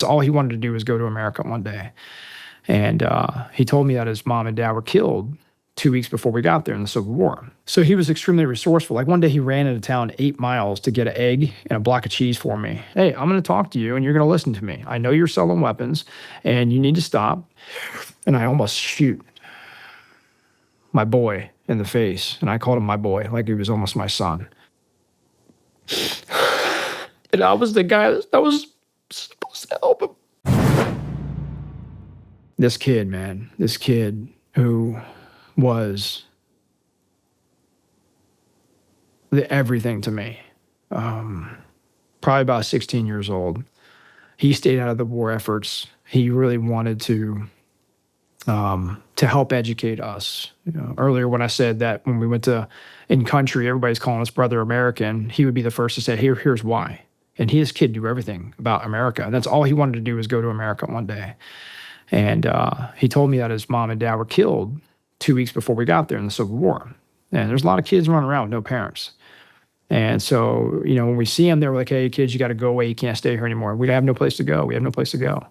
All he wanted to do was go to America one day. And he told me that his mom and dad were killed 2 weeks before we got there in the Civil War. So he was extremely resourceful. Like one day he ran into town 8 miles to get an egg and a block of cheese for me. Hey, I'm going to talk to you and you're going to listen to me. I know you're selling weapons and you need to stop. And I almost shoot my boy in the face. And I called him my boy, like he was almost my son. And I was the guy that was supposed to help him. This kid, man, this kid who was everything to me, probably about 16 years old. He stayed out of the war efforts. He really wanted to help educate us. You know, earlier when I said that when we went to in country, everybody's calling us brother American, he would be the first to say, here's why. And this kid knew everything about America. And that's all he wanted to do was go to America one day. And he told me that his mom and dad were killed 2 weeks before we got there in the Civil War. And there's a lot of kids running around with no parents. And so, you know, when we see them, they're like, hey, kids, you got to go away. You can't stay here anymore. We have no place to go. We have no place to go.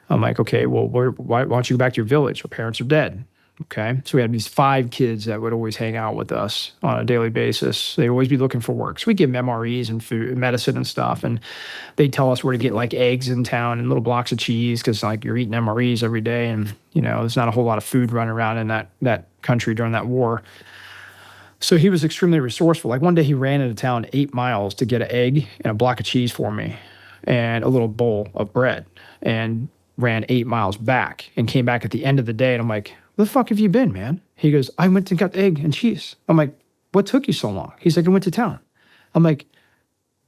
I'm like, okay, well, why don't you go back to your village? Our parents are dead. Okay. So we had these 5 kids that would always hang out with us on a daily basis. They'd always be looking for work. So we give them MREs and food and medicine and stuff. And they tell us where to get like eggs in town and little blocks of cheese because like you're eating MREs every day. And, you know, there's not a whole lot of food running around in that country during that war. So he was extremely resourceful. Like one day he ran into town 8 miles to get an egg and a block of cheese for me and a little bowl of bread and ran 8 miles back and came back at the end of the day. And I'm like, where the fuck have you been, man? He goes, I went and got egg and cheese. I'm like, what took you so long? He's like, I went to town. I'm like,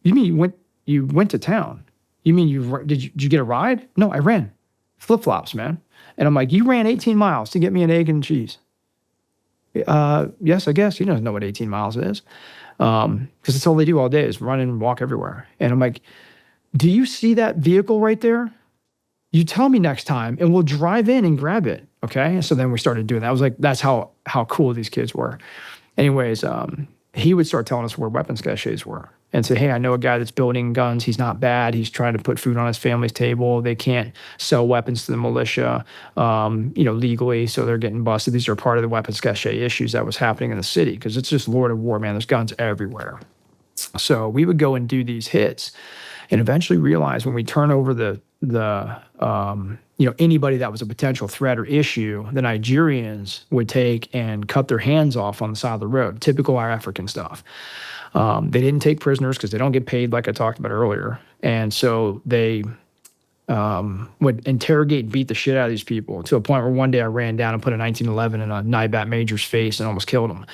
you mean you went to town? You mean did you get a ride? No, I ran. Flip-flops, man. And I'm like, you ran 18 miles to get me an egg and cheese. Yes, I guess. He doesn't know what 18 miles is. Because it's all they do all day is run and walk everywhere. And I'm like, do you see that vehicle right there? You tell me next time and we'll drive in and grab it. Okay. And so then we started doing that. I was like, that's how cool these kids were. Anyways, he would start telling us where weapons caches were and say, hey, I know a guy that's building guns. He's not bad. He's trying to put food on his family's table. They can't sell weapons to the militia, legally. So they're getting busted. These are part of the weapons cache issues that was happening in the city because it's just Lord of War, man. There's guns everywhere. So we would go and do these hits and eventually realize when we turn over anybody that was a potential threat or issue, the Nigerians would take and cut their hands off on the side of the road, typical our African stuff. They didn't take prisoners because they don't get paid like I talked about earlier. And so they would interrogate and beat the shit out of these people to a point where one day I ran down and put a 1911 in a NIBAT major's face and almost killed him.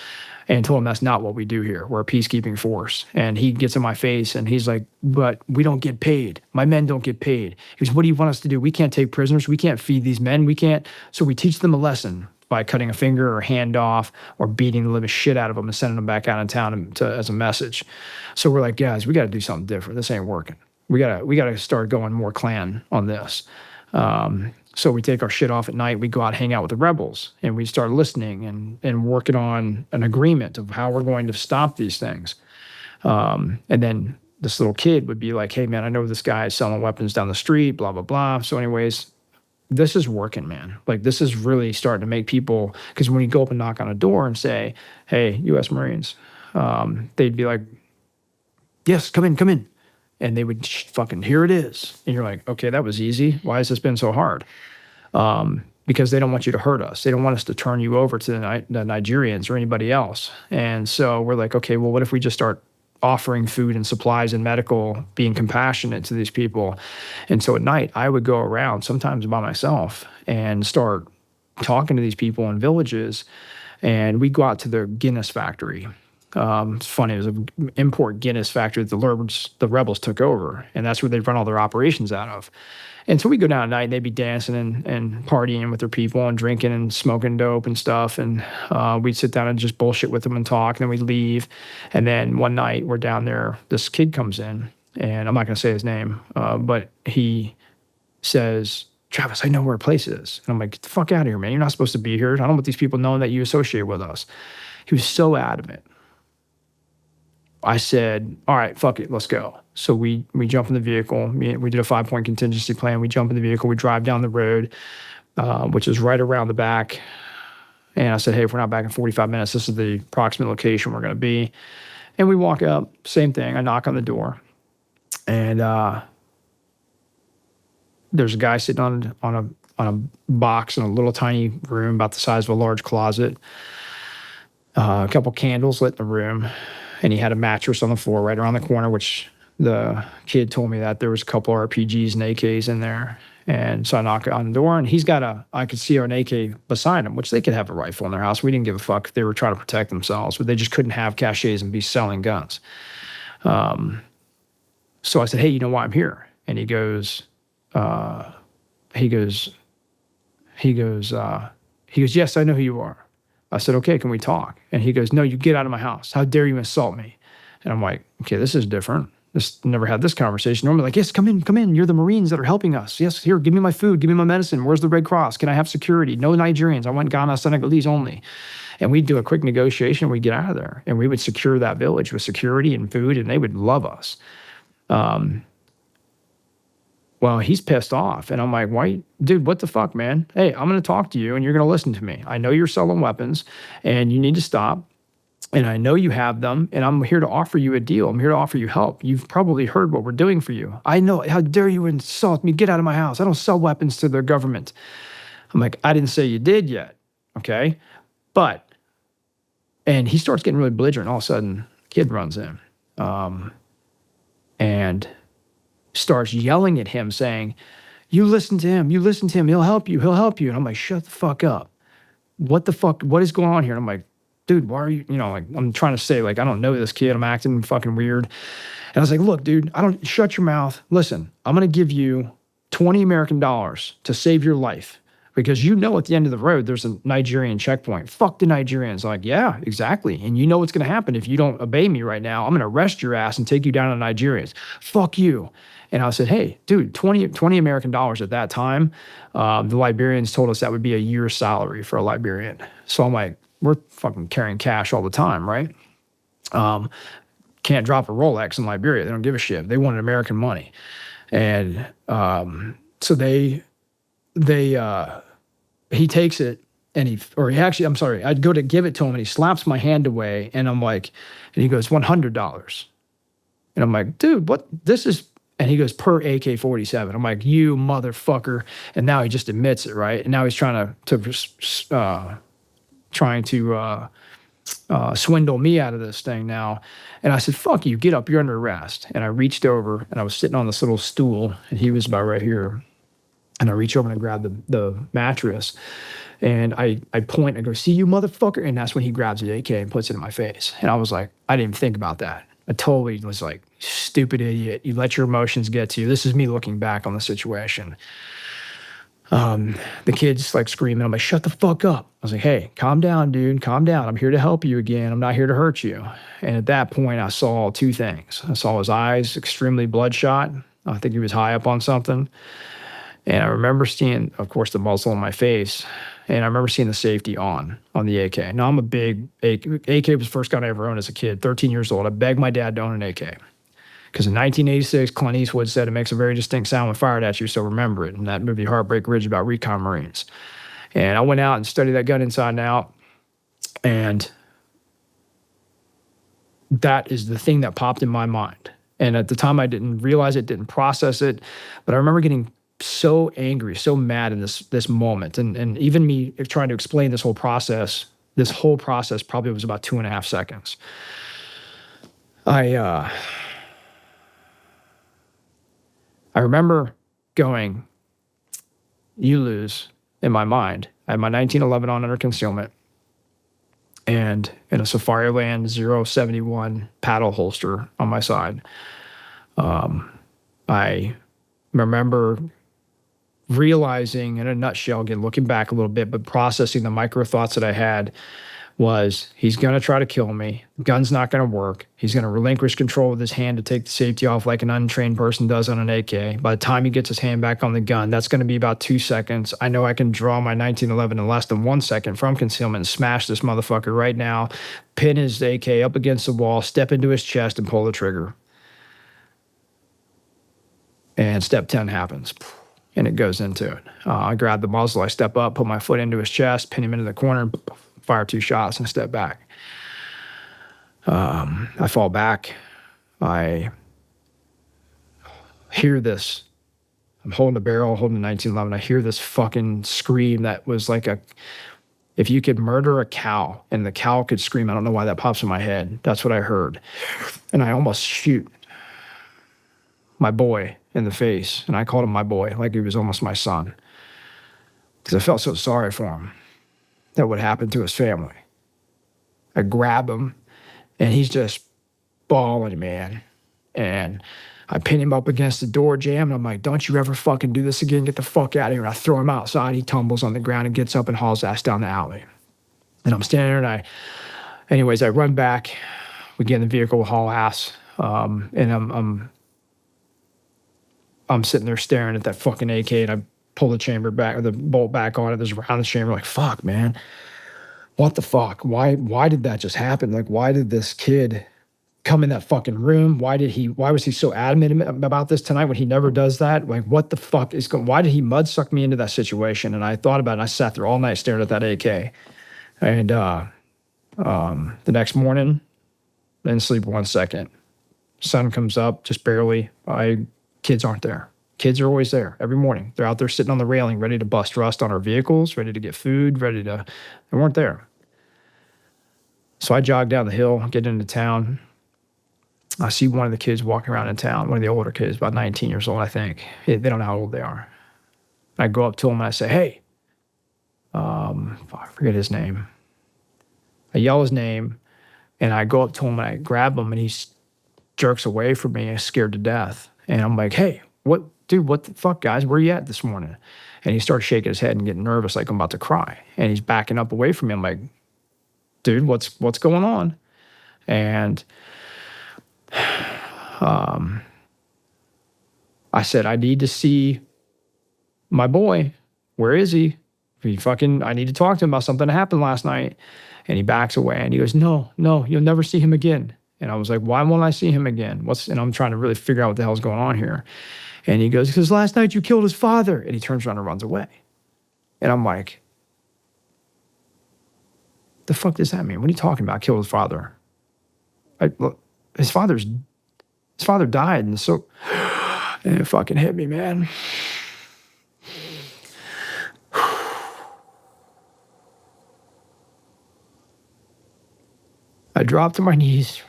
And told him that's not what we do here. We're a peacekeeping force. And he gets in my face and he's like, but we don't get paid. My men don't get paid. He goes, what do you want us to do? We can't take prisoners. We can't feed these men. We can't. So we teach them a lesson by cutting a finger or hand off or beating the living shit out of them and sending them back out of town as a message. So we're like, guys, we got to do something different. This ain't working. We gotta start going more clan on this. So we take our shit off at night. We go out and hang out with the rebels, and we start listening and working on an agreement of how we're going to stop these things. And then this little kid would be like, hey, man, I know this guy is selling weapons down the street, blah, blah, blah. So anyways, this is working, man. Like this is really starting to make people, because when you go up and knock on a door and say, hey, U.S. Marines, they'd be like, yes, come in. And they would fucking, here it is. And you're like, okay, that was easy. Why has this been so hard? Because they don't want you to hurt us. They don't want us to turn you over to the Nigerians or anybody else. And so we're like, okay, well, what if we just start offering food and supplies and medical, being compassionate to these people? And so at night, I would go around sometimes by myself and start talking to these people in villages. And we'd go out to the Guinness factory. It's funny, it was an import Guinness factory that the rebels took over, and that's where they run all their operations out of. And so we go down at night, and they'd be dancing and partying with their people and drinking and smoking dope and stuff. And we'd sit down and just bullshit with them and talk, and then we'd leave. And then one night, we're down there, this kid comes in, and I'm not going to say his name, but he says, Travis, I know where a place is. And I'm like, get the fuck out of here, man. You're not supposed to be here. I don't want these people knowing that you associate with us. He was so adamant. I said, all right, fuck it, let's go. So we jump in the vehicle. We did a 5-point contingency plan. We jump in the vehicle. We drive down the road, which is right around the back. And I said, hey, if we're not back in 45 minutes, this is the approximate location we're going to be. And we walk up, same thing. I knock on the door. And there's a guy sitting on a box in a little tiny room about the size of a large closet. A couple candles lit in the room. And he had a mattress on the floor right around the corner, which the kid told me that there was a couple RPGs and AKs in there. And so I knock on the door, and I could see an AK beside him, which they could have a rifle in their house. We didn't give a fuck if they were trying to protect themselves, but they just couldn't have caches and be selling guns. So I said, hey, you know why I'm here? And he goes, yes, I know who you are. I said, okay, can we talk? And he goes, no, you get out of my house. How dare you insult me? And I'm like, okay, this is different. Never had this conversation. Normally like, yes, come in. You're the Marines that are helping us. Yes, here, give me my food, give me my medicine. Where's the Red Cross? Can I have security? No Nigerians. I want Ghana, Senegalese only. And we'd do a quick negotiation. We'd get out of there. And we would secure that village with security and food, and they would love us. Well, he's pissed off. And I'm like, why? Dude, what the fuck, man? Hey, I'm going to talk to you, and you're going to listen to me. I know you're selling weapons, and you need to stop. And I know you have them, and I'm here to offer you a deal. I'm here to offer you help. You've probably heard what we're doing for you. I know. How dare you insult me? Get out of my house. I don't sell weapons to their government. I'm like, I didn't say you did yet, okay? But, and he starts getting really belligerent. All of a sudden, a kid runs in and starts yelling at him, saying, you listen to him. He'll help you. And I'm like, shut the fuck up. What the fuck? What is going on here? And I'm like, dude, why are you, like, I'm trying to say, like, I don't know this kid. I'm acting fucking weird. And I was like, look, dude, shut your mouth. Listen, I'm going to give you $20 American to save your life, because you know at the end of the road, there's a Nigerian checkpoint. Fuck the Nigerians. I'm like, yeah, exactly. And you know what's going to happen if you don't obey me right now. I'm going to arrest your ass and take you down to Nigerians. Fuck you. And I said, hey, dude, $20 American at that time. The Liberians told us that would be a year's salary for a Liberian. So I'm like, we're fucking carrying cash all the time, right? Can't drop a Rolex in Liberia. They don't give a shit. They wanted American money. And so he takes it, and I'd go to give it to him, and he slaps my hand away, and I'm like, and he goes, $100. And I'm like, dude, what? This is, and he goes, per AK-47. I'm like, you motherfucker. And now he just admits it, right? And now he's trying to swindle me out of this thing now. And I said, fuck you, get up, you're under arrest. And I reached over, and I was sitting on this little stool, and he was about right here. And I reach over and I grab the mattress, and I point, and I go, see you motherfucker. And that's when he grabs the AK and puts it in my face. And I was like, I didn't even think about that. I totally was like, stupid idiot. You let your emotions get to you. This is me looking back on the situation. The kid's like screaming. I'm like, shut the fuck up. I was like, hey, calm down, dude. Calm down. I'm here to help you again. I'm not here to hurt you. And at that point, I saw two things. I saw his eyes extremely bloodshot. I think he was high up on something. And I remember seeing, of course, the muzzle on my face. And I remember seeing the safety on the AK. Now, I'm a big AK was the first gun I ever owned as a kid, 13 years old. I begged my dad to own an AK. Because in 1986, Clint Eastwood said it makes a very distinct sound when fired at you, so remember it. In that movie, Heartbreak Ridge, about Recon Marines. And I went out and studied that gun inside and out. And that is the thing that popped in my mind. And at the time, I didn't realize it, didn't process it. But I remember getting so angry, so mad in this moment. And even me trying to explain this whole process probably was about 2.5 seconds. I remember going, you lose, in my mind. I had my 1911 on under concealment, and in a Safariland 071 paddle holster on my side. I remember realizing, in a nutshell, again, looking back a little bit, but processing the micro thoughts that I had was, he's going to try to kill me. The gun's not going to work. He's going to relinquish control with his hand to take the safety off like an untrained person does on an AK. By the time he gets his hand back on the gun, that's going to be about 2 seconds. I know I can draw my 1911 in less than 1 second from concealment and smash this motherfucker right now, pin his AK up against the wall, step into his chest, and pull the trigger. And step 10 happens, and it goes into it. I grab the muzzle, I step up, put my foot into his chest, pin him into the corner, fire 2 shots, and step back. I fall back. I hear this. I'm holding a barrel, holding a 1911. I hear this fucking scream that was like if you could murder a cow and the cow could scream, I don't know why that pops in my head. That's what I heard. And I almost shoot my boy in the face. And I called him my boy, like he was almost my son. Because I felt so sorry for him, that what happened to his family. I grab him, and he's just bawling, man. And I pin him up against the door jamb, and I'm like, don't you ever fucking do this again. Get the fuck out of here. And I throw him outside. He tumbles on the ground and gets up and hauls ass down the alley. And I'm standing there, and I run back. We get in the vehicle, haul ass. And I'm sitting there staring at that fucking AK, and I pull the chamber back, or the bolt back on it. There's a round in the chamber. Like, fuck, man. What the fuck? Why did that just happen? Like, why did this kid come in that fucking room? Why was he so adamant about this tonight when he never does that? Like, what the fuck is going, why did he mud suck me into that situation? And I thought about it, and I sat there all night staring at that AK. And the next morning, didn't sleep 1 second. Sun comes up, just barely. Kids aren't there. Kids are always there every morning. They're out there sitting on the railing, ready to bust rust on our vehicles, ready to get food, they weren't there. So I jog down the hill, get into town. I see one of the kids walking around in town, one of the older kids, about 19 years old, I think. They don't know how old they are. I go up to him and I say, hey, I forget his name. I yell his name, and I go up to him and I grab him, and he jerks away from me, scared to death. And I'm like, hey, what the fuck, guys? Where you at this morning? And he starts shaking his head and getting nervous, like I'm about to cry. And he's backing up away from me. I'm like, dude, what's going on? And I said, I need to see my boy. Where is he? I need to talk to him about something that happened last night. And he backs away, and he goes, no, you'll never see him again. And I was like, why won't I see him again? And I'm trying to really figure out what the hell's going on here. And he goes, because last night you killed his father. And he turns around and runs away. And I'm like, the fuck does that mean? What are you talking about? Killed his father? Look, his father died. And so, and it fucking hit me, man. I dropped to my knees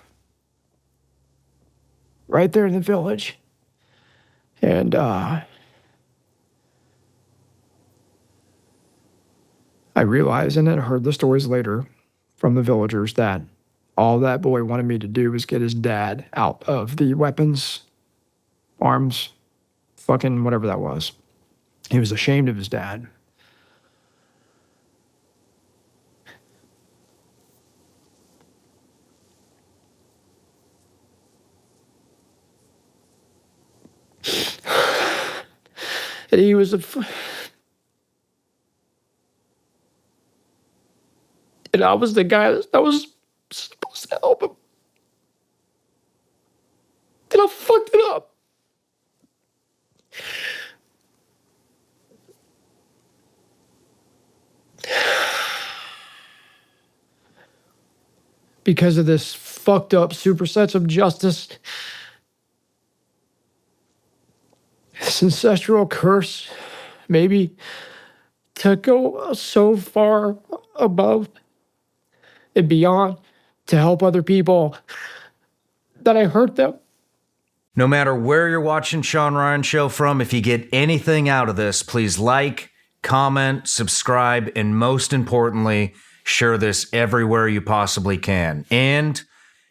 right there in the village. And I realized, and then I heard the stories later from the villagers, that all that boy wanted me to do was get his dad out of the weapons, arms, fucking whatever that was. He was ashamed of his dad. And he was and I was the guy that was supposed to help him. And I fucked it up. Because of this fucked up super sense of justice. This ancestral curse, maybe, to go so far above and beyond to help other people that I hurt them. No matter where you're watching Sean Ryan Show from, if you get anything out of this, please like, comment, subscribe, and most importantly, share this everywhere you possibly can. And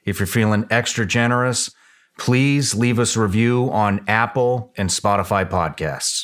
if you're feeling extra generous, please leave us a review on Apple and Spotify podcasts.